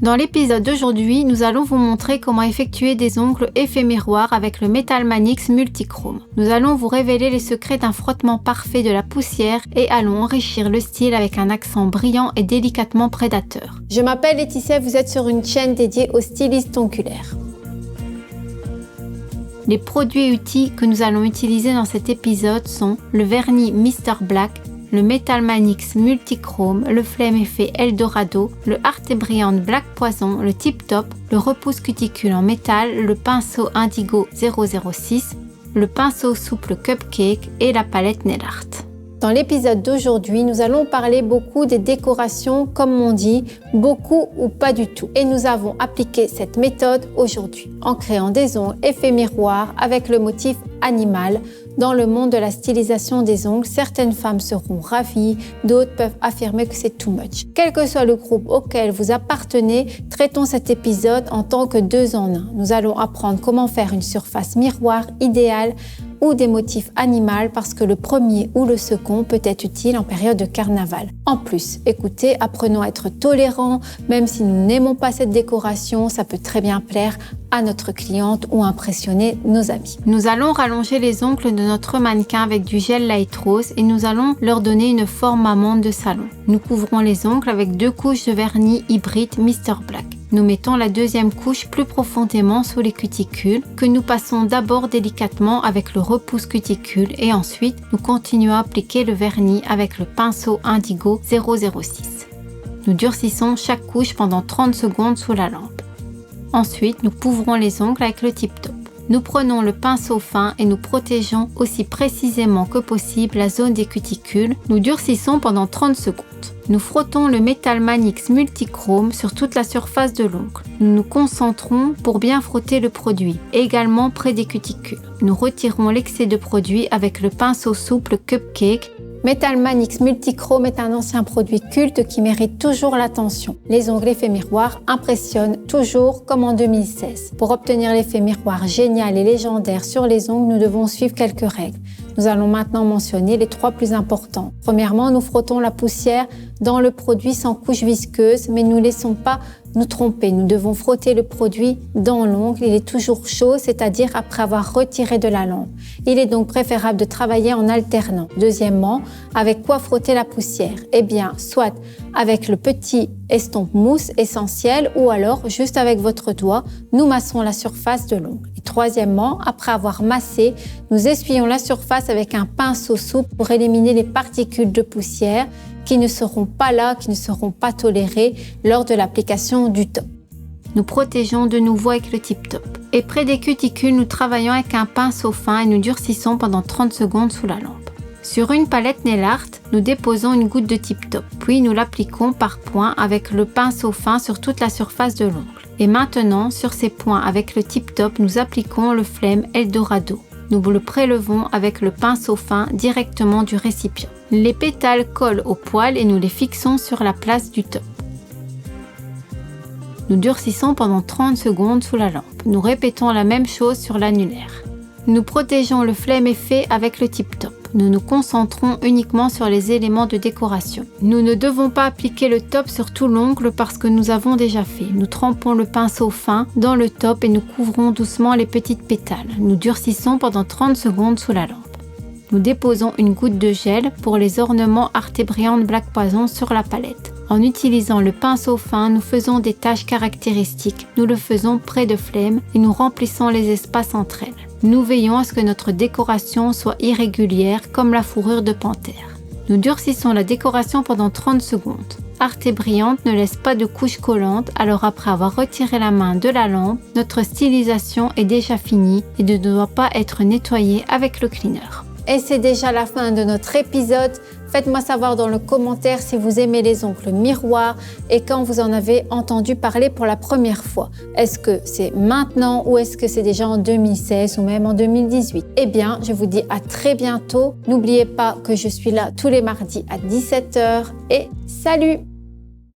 Dans l'épisode d'aujourd'hui, nous allons vous montrer comment effectuer des ongles effet miroir avec le Metal Manix Multichrome. Nous allons vous révéler les secrets d'un frottement parfait de la poussière et allons enrichir le style avec un accent brillant et délicatement prédateur. Je m'appelle Laetitia, vous êtes sur une chaîne dédiée aux stylistes ongulaires. Les produits et outils que nous allons utiliser dans cet épisode sont le vernis Mr Black, le Metal Manix Multichrome, le Flame Effet Eldorado, le Arte Brilliant Black Poison, le Tip Top, le repousse cuticule en métal, le pinceau Indigo 006, le pinceau souple Cupcake et la palette Nail Art. Dans l'épisode d'aujourd'hui, nous allons parler beaucoup des décorations, comme on dit, beaucoup ou pas du tout. Et nous avons appliqué cette méthode aujourd'hui en créant des ongles effet miroir avec le motif animal. Dans le monde de la stylisation des ongles, certaines femmes seront ravies, d'autres peuvent affirmer que c'est too much. Quel que soit le groupe auquel vous appartenez, traitons cet épisode en tant que 2 en 1. Nous allons apprendre comment faire une surface miroir idéale ou des motifs animaux parce que le premier ou le second peut être utile en période de carnaval. En plus, écoutez, apprenons à être tolérants, même si nous n'aimons pas cette décoration, ça peut très bien plaire à notre cliente ou impressionner nos amis. Nous allons rallonger les ongles de notre mannequin avec du gel light rose et nous allons leur donner une forme amande de salon. Nous couvrons les ongles avec 2 couches de vernis hybride Mr Black. Nous mettons la deuxième couche plus profondément sous les cuticules, que nous passons d'abord délicatement avec le repousse cuticule et ensuite nous continuons à appliquer le vernis avec le pinceau Indigo 006. Nous durcissons chaque couche pendant 30 secondes sous la lampe. Ensuite, nous couvrons les ongles avec le Tip Top. Nous prenons le pinceau fin et nous protégeons aussi précisément que possible la zone des cuticules. Nous durcissons pendant 30 secondes. Nous frottons le Metal Manix Multichrome sur toute la surface de l'ongle. Nous nous concentrons pour bien frotter le produit, également près des cuticules. Nous retirons l'excès de produit avec le pinceau souple Cupcake. Metal Manix Multichrome est un ancien produit culte qui mérite toujours l'attention. Les ongles effet miroir impressionnent toujours comme en 2016. Pour obtenir l'effet miroir génial et légendaire sur les ongles, nous devons suivre quelques règles. Nous allons maintenant mentionner les 3 plus importants. Premièrement, nous frottons la poussière dans le produit sans couche visqueuse, mais ne laissons pas nous tromper. Nous devons frotter le produit dans l'ongle. Il est toujours chaud, c'est-à-dire après avoir retiré de la lampe. Il est donc préférable de travailler en alternant. Deuxièmement, avec quoi frotter la poussière? Eh bien, soit avec le petit estompe mousse essentiel ou alors juste avec votre doigt, nous massons la surface de l'ongle. Et troisièmement, après avoir massé, nous essuyons la surface avec un pinceau souple pour éliminer les particules de poussière qui ne seront pas là, qui ne seront pas tolérées lors de l'application du top. Nous protégeons de nouveau avec le Tip Top. Et près des cuticules, nous travaillons avec un pinceau fin et nous durcissons pendant 30 secondes sous la lampe. Sur une palette Nail Art, nous déposons une goutte de Tip Top, puis nous l'appliquons par points avec le pinceau fin sur toute la surface de l'ongle. Et maintenant, sur ces points avec le Tip Top, nous appliquons le Flame Eldorado. Nous le prélevons avec le pinceau fin directement du récipient. Les pétales collent au poil et nous les fixons sur la place du top. Nous durcissons pendant 30 secondes sous la lampe. Nous répétons la même chose sur l'annulaire. Nous protégeons le Flame Effet avec le Tip Top. Nous nous concentrons uniquement sur les éléments de décoration. Nous ne devons pas appliquer le top sur tout l'ongle parce que nous avons déjà fait. Nous trempons le pinceau fin dans le top et nous couvrons doucement les petites pétales. Nous durcissons pendant 30 secondes sous la lampe. Nous déposons une goutte de gel pour les ornements Arte Brilliant Black Poison sur la palette. En utilisant le pinceau fin, nous faisons des taches caractéristiques. Nous le faisons près de Flame et nous remplissons les espaces entre elles. Nous veillons à ce que notre décoration soit irrégulière comme la fourrure de panthère. Nous durcissons la décoration pendant 30 secondes. Arte Brillante ne laisse pas de couche collante, alors après avoir retiré la main de la lampe, notre stylisation est déjà finie et ne doit pas être nettoyée avec le cleaner. Et c'est déjà la fin de notre épisode. Faites-moi savoir dans le commentaire si vous aimez les ongles miroirs et quand vous en avez entendu parler pour la première fois. Est-ce que c'est maintenant ou est-ce que c'est déjà en 2016 ou même en 2018? Eh bien, je vous dis à très bientôt. N'oubliez pas que je suis là tous les mardis à 17h et salut!